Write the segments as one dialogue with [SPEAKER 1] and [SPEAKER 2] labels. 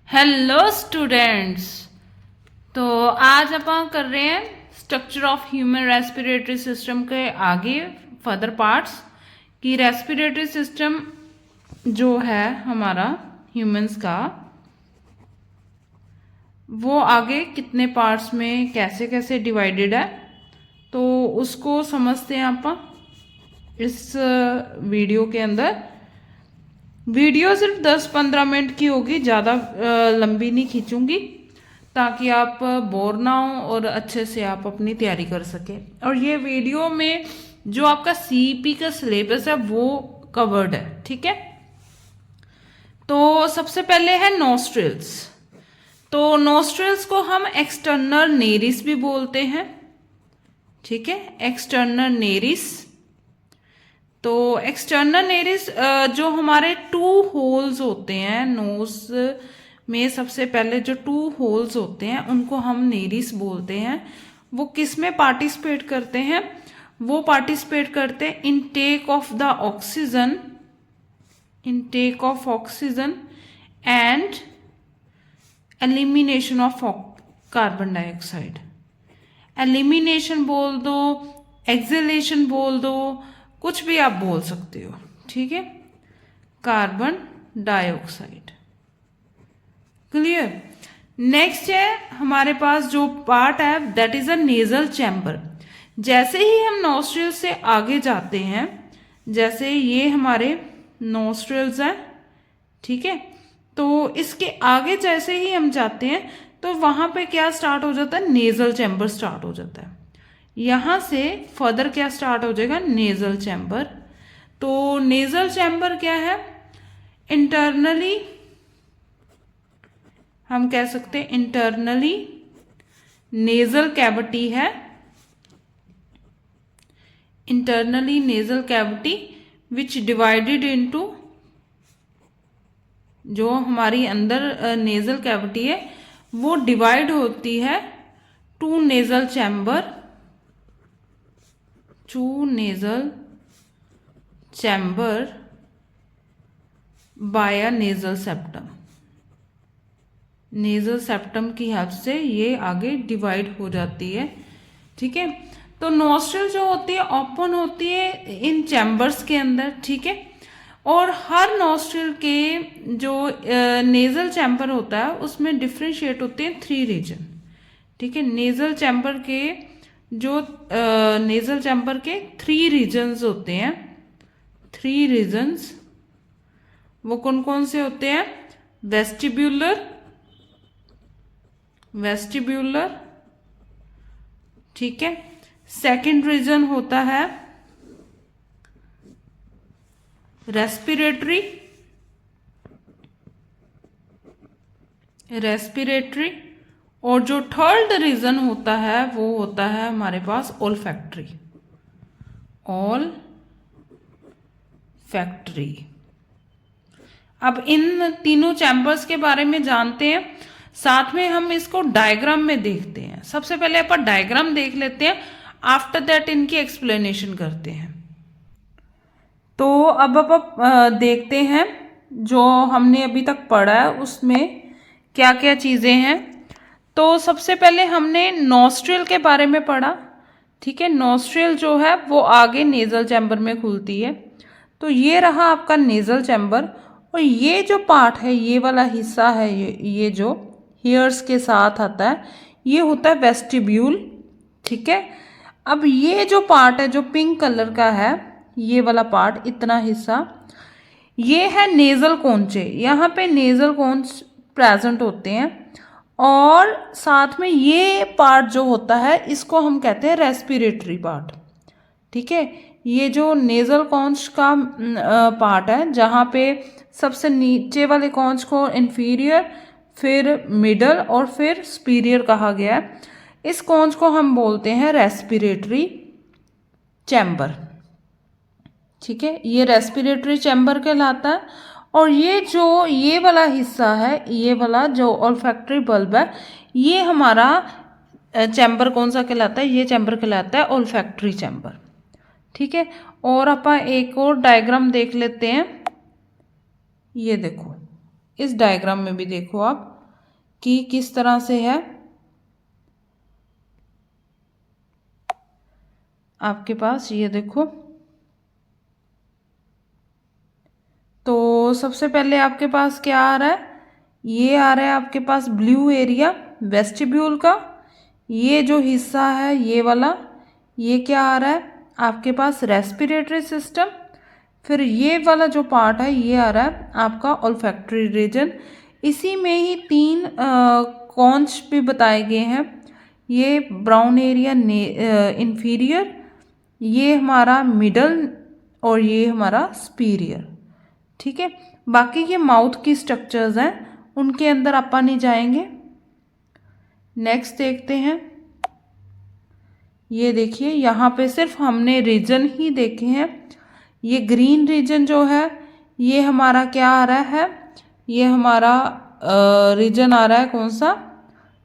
[SPEAKER 1] Hello students. तो आज अपन कर रहे हैं structure of human respiratory system के आगे फर्दर पार्ट्स कि रेस्पिरेटरी सिस्टम जो है हमारा ह्यूमंस का वो आगे कितने पार्ट्स में कैसे कैसे डिवाइडेड है, तो उसको समझते हैं अपन इस वीडियो के अंदर। वीडियो सिर्फ 10-15 मिनट की होगी, ज़्यादा लंबी नहीं खींचूंगी ताकि आप बोर ना हो और अच्छे से आप अपनी तैयारी कर सकें। और ये वीडियो में जो आपका सीईपी का सिलेबस है वो कवर्ड है, ठीक है। तो सबसे पहले है नोस्ट्रिल्स। तो नोस्ट्रिल्स को हम एक्सटर्नल नेरिस भी बोलते हैं, ठीक है, एक्सटर्नल नेरिस। तो एक्सटर्नल नेरिस जो हमारे 2 होल्स होते हैं नोज में, सबसे पहले जो 2 होल्स होते हैं उनको हम नेरिस बोलते हैं। वो किस में पार्टिसिपेट करते हैं? वो पार्टिसिपेट करते हैं intake of the oxygen, intake of oxygen and elimination of carbon dioxide. Elimination बोल दो, एक्सहेलेशन बोल दो, कुछ भी आप बोल सकते हो, ठीक है। Carbon dioxide, clear. नेक्स्ट है हमारे पास जो पार्ट है that is a nasal chamber. जैसे ही हम नोस्ट्रिल से आगे जाते हैं, जैसे ये हमारे नोस्ट्रिल्स हैं, ठीक है, तो इसके आगे जैसे ही हम जाते हैं तो वहां पे क्या स्टार्ट हो जाता है? नेजल चैम्बर स्टार्ट हो जाता है। यहां से फर्दर क्या स्टार्ट हो जाएगा? Nasal chamber. तो नेजल चैम्बर क्या है? इंटरनली हम कह सकते हैं इंटरनली नेजल कैविटी है, internally nasal cavity which divided into, जो हमारी अंदर नेजल कैविटी है वो डिवाइड होती है 2 nasal chamber, 2 nasal chamber by a nasal septum. Nasal septum की हेल्प से ये आगे डिवाइड हो जाती है, ठीक है। तो नोस्ट्रिल जो होती है ओपन होती है इन चैम्बर्स के अंदर, ठीक है। और हर नोस्ट्रिल के जो नेजल चैम्बर होता है उसमें डिफ्रेंशिएट होते हैं 3 रीजन, ठीक है। नेजल चैम्बर के जो नेजल चैम्बर के 3 रीजन्स होते हैं, 3 रीजन्स, वो कौन कौन से होते हैं? वेस्टिब्यूलर, वेस्टिब्यूलर, ठीक है। सेकंड रीजन होता है रेस्पिरेटरी, रेस्पिरेटरी, और जो थर्ड रीजन होता है वो होता है हमारे पास ओल्फैक्टरी, ऑल फैक्ट्री। अब इन तीनों चैम्बर्स के बारे में जानते हैं, साथ में हम इसको डायग्राम में देखते हैं। सबसे पहले अपन डायग्राम देख लेते हैं, आफ्टर दैट इनकी एक्सप्लेनेशन करते हैं। तो अब देखते हैं जो हमने अभी तक पढ़ा है उसमें क्या क्या चीज़ें हैं। तो सबसे पहले हमने नोस्ट्रिल के बारे में पढ़ा, ठीक है। नोस्ट्रिल जो है वो आगे नेजल चैम्बर में खुलती है। तो ये रहा आपका नेजल चैम्बर, और ये जो पार्ट है, ये वाला हिस्सा है, ये जो हेयर्स के साथ आता है, ये होता है वेस्टिब्यूल, ठीक है। अब ये जो पार्ट है जो पिंक कलर का है, ये वाला पार्ट, इतना हिस्सा, ये है नेजल कोंचे। यहाँ पे नेजल कोंच प्रेजेंट होते हैं, और साथ में ये पार्ट जो होता है इसको हम कहते हैं रेस्पिरेटरी पार्ट, ठीक है। ये जो नेजल कॉन्च का पार्ट है, जहाँ पे सबसे नीचे वाले कॉन्च को इंफीरियर, फिर मिडल और फिर सुपीरियर कहा गया है, इस कॉन्च को हम बोलते हैं रेस्पिरेटरी चैम्बर, ठीक है। ये रेस्पिरेटरी चैम्बर कहलाता है। और ये वाला हिस्सा है, ये वाला जो ओल्फैक्टरी बल्ब है, ये हमारा चैम्बर कौन सा कहलाता है? ये चैम्बर कहलाता है ओल्फैक्टरी चैम्बर, ठीक है। और अपन एक और डायग्राम देख लेते हैं। ये देखो, इस डायग्राम में भी देखो आप, कि किस तरह से है आपके पास, ये देखो। तो सबसे पहले आपके पास क्या आ रहा है, ये आ रहा है आपके पास ब्लू एरिया वेस्टिब्यूल का, ये जो हिस्सा है ये वाला, ये क्या आ रहा है आपके पास रेस्पिरेटरी सिस्टम। फिर ये वाला जो पार्ट है ये आ रहा है आपका ओल्फैक्टरी रीजन। इसी में ही तीन कॉन्च भी बताए गए हैं, ये ब्राउन एरिया इंफीरियर, ये हमारा मिडल, और ये हमारा सुपीरियर। ठीक है, बाकी ये माउथ की स्ट्रक्चर्स हैं, उनके अंदर अपन नहीं जाएंगे। नेक्स्ट देखते हैं, ये देखिए यहाँ पे सिर्फ हमने रीजन ही देखे हैं। ये ग्रीन रीजन जो है ये हमारा क्या आ रहा है, ये हमारा रीजन आ रहा है कौन सा,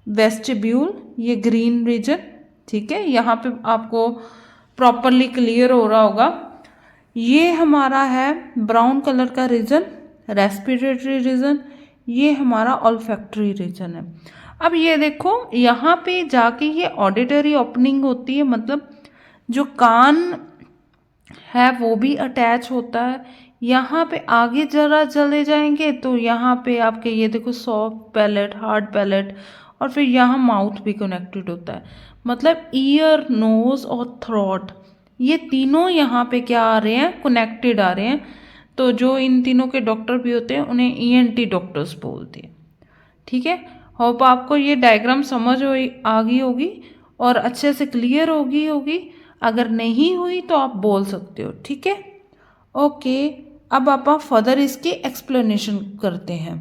[SPEAKER 1] वेस्टिब्यूल, ये ग्रीन रीजन। ठीक है, यहाँ पे आपको प्रॉपरली क्लियर हो रहा होगा। ये हमारा है ब्राउन कलर का रीजन रेस्पिरेटरी रीजन, ये हमारा ऑल्फैक्टरी रीजन है। अब ये देखो यहाँ पे जाके ये ऑडिटरी ओपनिंग होती है, मतलब जो कान है वो भी अटैच होता है। यहाँ पे आगे जरा चले जाएंगे तो यहाँ पे आपके ये देखो सॉफ्ट पैलेट, हार्ड पैलेट, और फिर यहाँ माउथ भी कनेक्टेड होता है। मतलब ईयर, नोज और थ्रोट, ये तीनों यहाँ पे क्या आ रहे हैं, कनेक्टेड आ रहे हैं। तो जो इन तीनों के डॉक्टर भी होते हैं उन्हें ईएनटी डॉक्टर्स बोलते हैं। ठीक है, होप आपको ये डायग्राम समझ आ गई होगी और अच्छे से क्लियर होगी। अगर नहीं हुई तो आप बोल सकते हो। ठीक है, ओके। अब आप फर्दर इसकी एक्सप्लेनेशन करते हैं।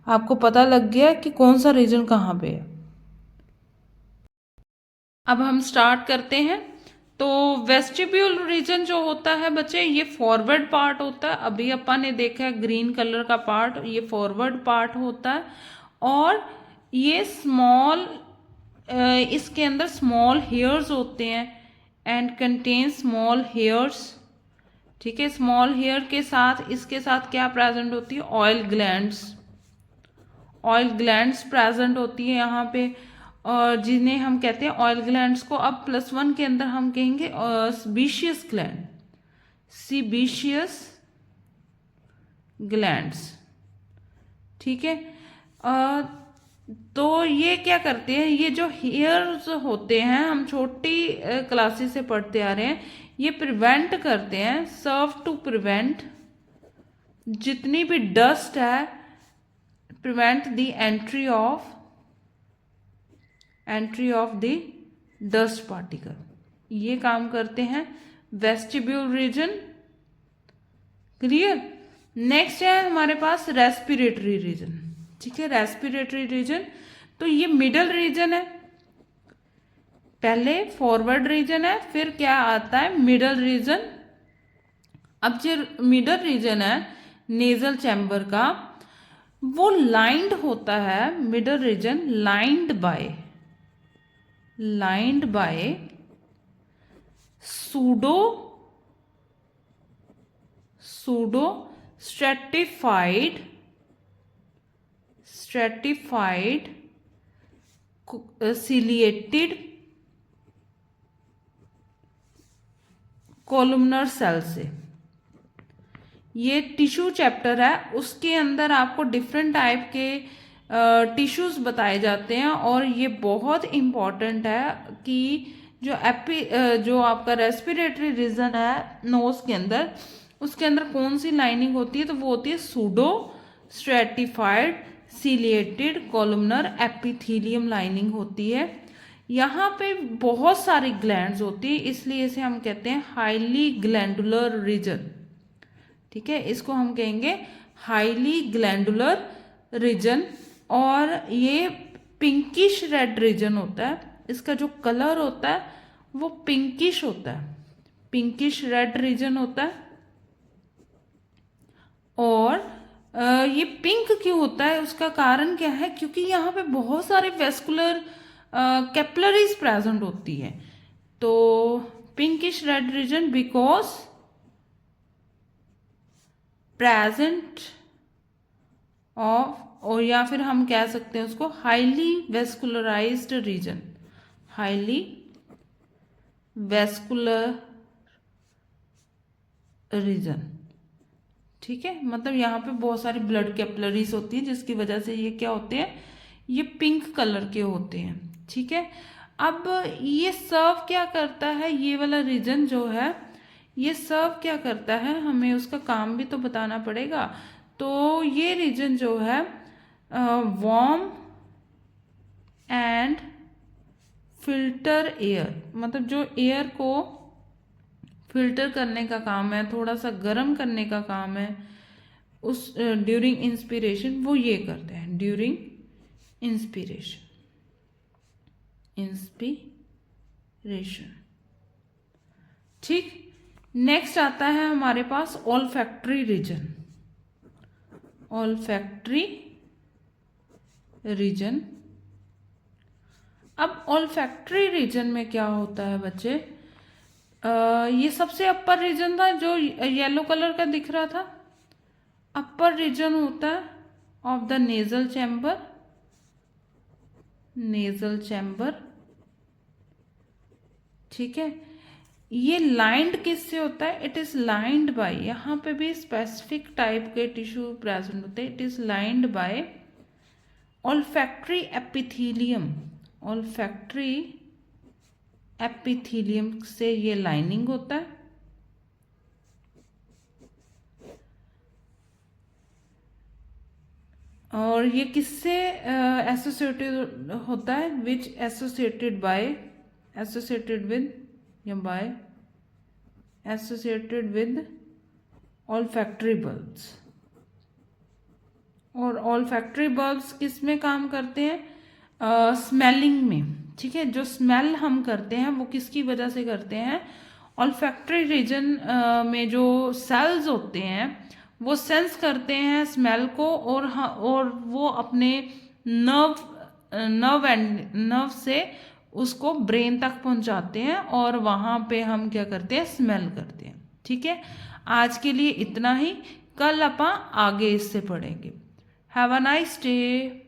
[SPEAKER 1] आपको पता लग गया कि कौन सा रीजन कहाँ पे है। अब हम स्टार्ट करते हैं। तो वेस्टिब्यूल रीजन जो होता है बच्चे, ये फॉरवर्ड पार्ट होता है। अभी अपन ने देखा है ग्रीन कलर का पार्ट, ये फॉरवर्ड पार्ट होता है। और ये स्मॉल, इसके अंदर स्मॉल हेयर्स होते हैं एंड कंटेन स्मॉल हेयर्स। ठीक है, स्मॉल हेयर के साथ इसके साथ क्या प्रेजेंट होती है, oil glands. Oil glands present होती है यहाँ पे, और जिन्हें हम कहते हैं ऑयल ग्लैंड्स को अब +1 के अंदर हम कहेंगे सीबेशियस ग्लैंड, सीबेशियस ग्लैंड्स। ठीक है, तो ये क्या करते हैं, ये जो हेयर्स होते हैं हम छोटी क्लासेस से पढ़ते आ रहे हैं, ये प्रिवेंट करते हैं, सर्व टू प्रिवेंट जितनी भी डस्ट है, prevent the entry of the dust particle. ये काम करते हैं वेस्टिब्यूल रीजन। क्लियर। नेक्स्ट है हमारे पास रेस्पिरेटरी रीजन। ठीक है, रेस्पिरेटरी रीजन, तो ये मिडल रीजन है। पहले फॉरवर्ड रीजन है, फिर क्या आता है, मिडल रीजन। अब जो मिडल रीजन है नेजल चैम्बर का, वो लाइंड होता है, middle region lined by pseudo stratified ciliated columnar cell से। ये टिश्यू चैप्टर है, उसके अंदर आपको डिफरेंट टाइप के टिश्यूज बताए जाते हैं। और ये बहुत इम्पॉर्टेंट है कि जो आपका रेस्पिरेटरी रीजन है नोज के अंदर, उसके अंदर कौन सी लाइनिंग होती है, तो वो होती है pseudo stratified ciliated columnar epithelium lining होती है। यहाँ पे बहुत सारी ग्लैंड्स होती है, इसलिए इसे हम कहते हैं हाईली ग्लैंडुलर रीजन। ठीक है, इसको हम कहेंगे हाईली ग्लैंडुलर रीजन। और ये पिंकिश रेड रीजन होता है, इसका जो कलर होता है वो पिंकिश होता है, पिंकिश रेड रीजन होता है। और ये पिंक क्यों होता है, उसका कारण क्या है, क्योंकि यहाँ पे बहुत सारे वेस्कुलर कैपिलरीज प्रेजेंट होती है। तो pinkish red region because present of, और या फिर हम कह सकते हैं उसको highly vascularized region, highly vascular region. ठीक है, मतलब यहाँ पे बहुत सारी ब्लड कैपिलरीज होती है जिसकी वजह से ये क्या होते हैं, ये पिंक कलर के होते हैं। ठीक है, अब ये सर्व क्या करता है, ये वाला रीजन जो है ये सर्व क्या करता है, हमें उसका काम भी तो बताना पड़ेगा। तो ये रीजन जो है वार्म एंड फिल्टर एयर, मतलब जो एयर को फिल्टर करने का काम है, थोड़ा सा गर्म करने का काम है उस ड्यूरिंग इंस्पिरेशन, वो ये करते हैं ड्यूरिंग इंस्पिरेशन, इंस्पिरेशन। ठीक, नेक्स्ट आता है हमारे पास ऑल्फैक्टरी रीजन, ऑल्फैक्टरी रीजन। अब ऑल्फैक्टरी रीजन में क्या होता है बच्चे, ये सबसे अपर रीजन था जो येलो कलर का दिख रहा था, अपर रीजन होता है of the nasal chamber, nasal chamber. ठीक है, ये लाइंड किससे होता है, इट इज लाइंड बाय, यहाँ पे भी स्पेसिफिक टाइप के टिश्यू प्रेजेंट होते हैं, it is lined by olfactory epithelium, olfactory epithelium से ये लाइनिंग होता है। और ये किससे एसोसिएटेड होता है, which associated by, associated with या by associated with olfactory bulbs. और ऑल्फैक्टरी बल्ब्स किस में काम करते हैं, स्मेलिंग में। ठीक है, जो स्मेल हम करते हैं वो किसकी वजह से करते हैं, ऑल्फैक्टरी रीजन में जो सेल्स होते हैं वो सेंस करते हैं स्मेल को, और वो अपने नर्व से उसको ब्रेन तक पहुंचाते हैं, और वहाँ पे हम क्या करते हैं, स्मेल करते हैं। ठीक है, आज के लिए इतना ही, कल अपन आगे इससे पढ़ेंगे। Have a nice day.